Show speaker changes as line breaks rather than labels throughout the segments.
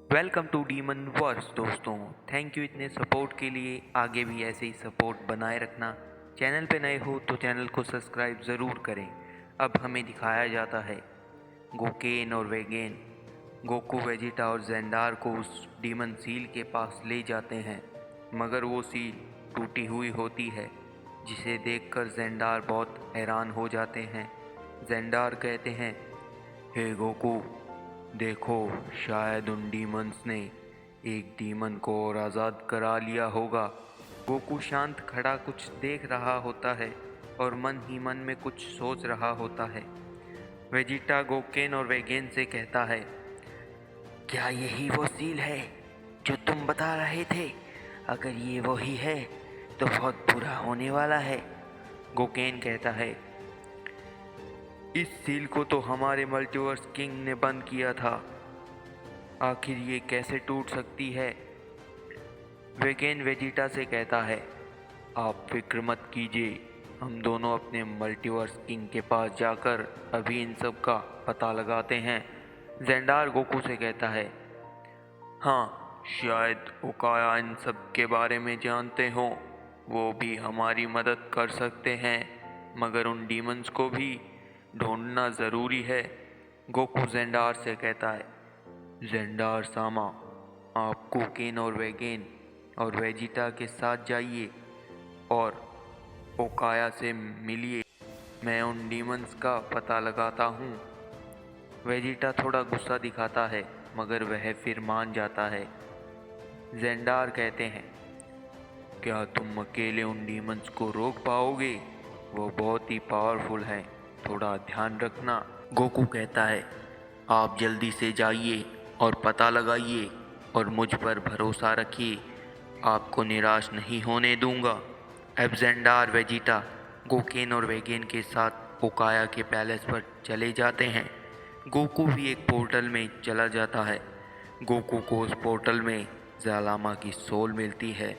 Welcome to demon verse दोस्तों। Thank you इतने support के लिए। आगे भी ऐसे ही सपोर्ट बनाए रखना। चैनल पे नए हो तो चैनल को सब्सक्राइब ज़रूर करें। अब हमें दिखाया जाता है गोकेन और वेगेन गोकू, वेजिटा और जेंडार को उस डीमन सील के पास ले जाते हैं, मगर वो सील टूटी हुई होती है, जिसे देखकर जेंडार बहुत हैरान हो जाते हैं। जेंडार कहते हैं, हे गोकू, देखो, शायद उन डीमंस ने एक डीमन को और आज़ाद करा लिया होगा। गोकू शांत खड़ा कुछ देख रहा होता है और मन ही मन में कुछ सोच रहा होता है। वेजिटा गोकेन और वेगेन से कहता है, क्या यही वो सील है जो तुम बता रहे थे? अगर ये वही है तो बहुत बुरा होने वाला है। गोकेन कहता है, इस सील को तो हमारे मल्टीवर्स किंग ने बंद किया था, आखिर ये कैसे टूट सकती है? वेगेन वेजिटा से कहता है, आप फिक्र मत कीजिए, हम दोनों अपने मल्टीवर्स किंग के पास जाकर अभी इन सब का पता लगाते हैं। जेंडार गोकू से कहता है, हाँ, शायद ओकाया इन सब के बारे में जानते हों, वो भी हमारी मदद कर सकते हैं, मगर उन डीमंस को भी ढूंढना ज़रूरी है। गोकू जेंडार से कहता है, जेंडार सामा, आप गोकेन और वेगेन और वेजिटा के साथ जाइए और ओकाया से मिलिए, मैं उन डीमंस का पता लगाता हूँ। वेजिटा थोड़ा गुस्सा दिखाता है, मगर वह फिर मान जाता है। जेंडार कहते हैं, क्या तुम अकेले उन डीमंस को रोक पाओगे? वो बहुत ही पावरफुल हैं, थोड़ा ध्यान रखना। गोकू कहता है, आप जल्दी से जाइए और पता लगाइए और मुझ पर भरोसा रखिए, आपको निराश नहीं होने दूंगा। अब जेंडार वेजिटा गोकेन और वेगेन के साथ ओकाया के पैलेस पर चले जाते हैं। गोकू भी एक पोर्टल में चला जाता है। गोकू को उस पोर्टल में जालामा की सोल मिलती है।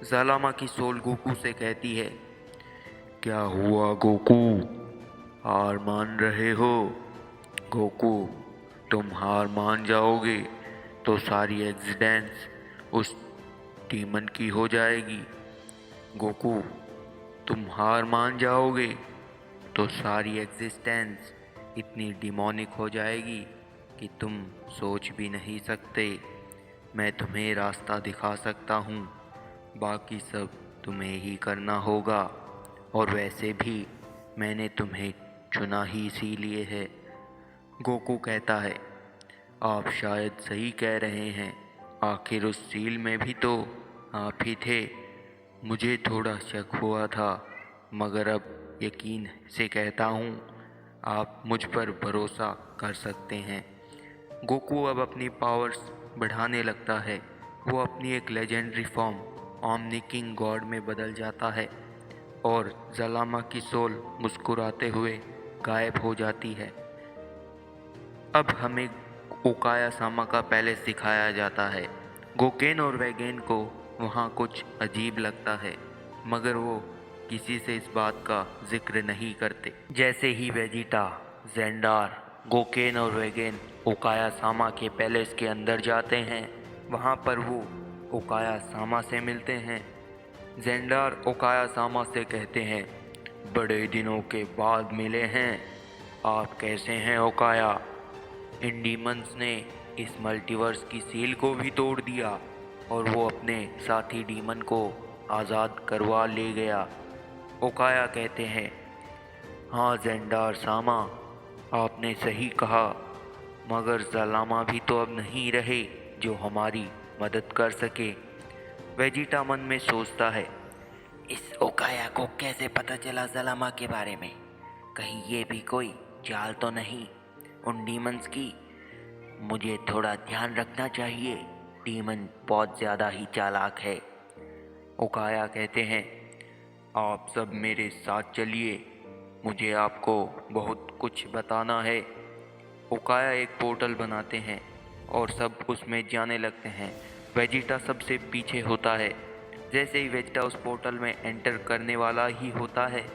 जालामा की सोल गोकू से कहती है, क्या हुआ गोकू, हार मान रहे हो? गोकू, तुम हार मान जाओगे तो सारी एग्जिस्टेंस उस डीमन की हो जाएगी। गोकू, तुम हार मान जाओगे तो सारी एग्जिस्टेंस इतनी डिमोनिक हो जाएगी कि तुम सोच भी नहीं सकते। मैं तुम्हें रास्ता दिखा सकता हूँ, बाकी सब तुम्हें ही करना होगा, और वैसे भी मैंने तुम्हें चुना ही इसीलिए है। गोकू कहता है, आप शायद सही कह रहे हैं, आखिर उस सील में भी तो आप ही थे। मुझे थोड़ा शक हुआ था, मगर अब यकीन से कहता हूँ, आप मुझ पर भरोसा कर सकते हैं। गोकू अब अपनी पावर्स बढ़ाने लगता है। वो अपनी एक legendary form omni king God में बदल जाता है और जलामा की सोल मुस्कुराते हुए गायब हो जाती है। अब हमें ओकाया सामा का पैलेस दिखाया जाता है। गोकेन और वेगेन को वहाँ कुछ अजीब लगता है, मगर वो किसी से इस बात का जिक्र नहीं करते। जैसे ही वेजिटा, जेंडार, गोकेन और वेगेन ओकाया सामा के पैलेस के अंदर जाते हैं, वहाँ पर वो ओकाया सामा से मिलते हैं। जेंडार ओकाया सामा से कहते हैं, बड़े दिनों के बाद मिले हैं, आप कैसे हैं ओकाया? इन डीमंस ने इस मल्टीवर्स की सील को भी तोड़ दिया और वो अपने साथी डीमन को आज़ाद करवा ले गया। ओकाया कहते हैं, हाँ जेंडार सामा, आपने सही कहा, मगर जलामा भी तो अब नहीं रहे जो हमारी मदद कर सके। वेजिटा मन में सोचता है, इस ओकाया को कैसे पता चला जलामा के बारे में? कहीं ये भी कोई चाल तो नहीं उन डीमंस की? मुझे थोड़ा ध्यान रखना चाहिए, डीमन बहुत ज़्यादा ही चालाक है। ओकाया कहते हैं, आप सब मेरे साथ चलिए, मुझे आपको बहुत कुछ बताना है। ओकाया एक पोर्टल बनाते हैं और सब उसमें जाने लगते हैं। वेजिटा सबसे पीछे होता है। जैसे ही वेजिटा उस पोर्टल में एंटर करने वाला ही होता है,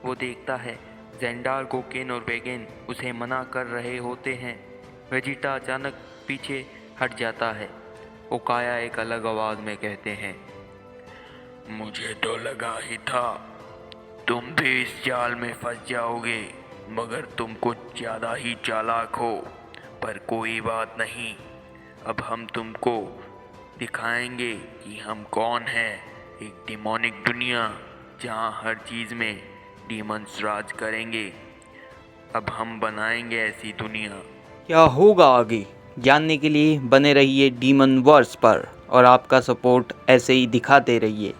वो देखता है जेंडार, गोकेन और वेगेन उसे मना कर रहे होते हैं। वेजिटा अचानक पीछे हट जाता है। उकाया एक अलग आवाज़ में कहते हैं, मुझे तो लगा ही था तुम भी इस जाल में फंस जाओगे, मगर तुम कुछ ज़्यादा ही चालाक हो। पर कोई बात नहीं, अब हम तुमको दिखाएंगे कि हम कौन हैं। एक डिमोनिक दुनिया जहाँ हर चीज़ में डीमंस राज करेंगे। अब हम बनाएंगे ऐसी दुनिया।
क्या होगा आगे जानने के लिए बने रहिए डीमन वर्स पर और आपका सपोर्ट ऐसे ही दिखाते रहिए।